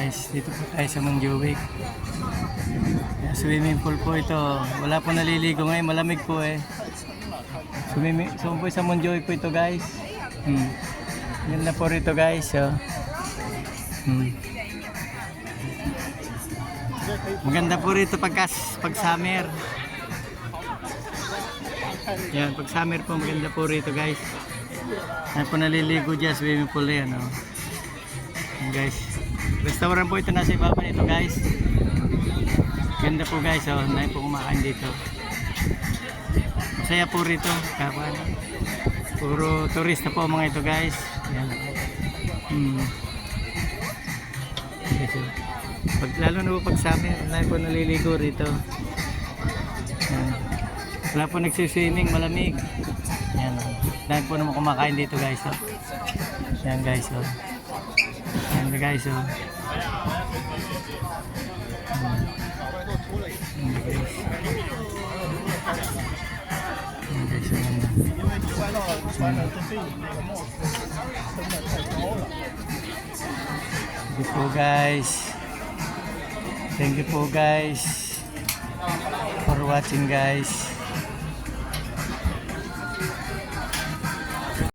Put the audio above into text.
guys, dito po tayo sa Montjuic. Swimming pool po ito. Wala po naliligo ngayon, malamig po eh. So po sa Montjuic po ito guys. Ganda po rito guys. Oh. Maganda po rito pag summer. Yan, pag summer po maganda po rito guys. Ano po naliligo dyan, swimming pool yan. Oh. Yan guys. Restaurant po ito, nasa ibaba nito guys. Ganda po guys, oh. Nahin po kumakain dito. Masaya po rito. Kapan. Puro turista po mga ito guys. Yan. Yes, oh. Lalo na po pag summer, nahin po naliligo rito. Yan. Wala po nagsiswimming, malamig. Yan. Nahin po naman kumakain dito guys. Oh. Yan guys. Oh. Yan guys. Oh. Thank you po guys. Thank you po guys for watching guys.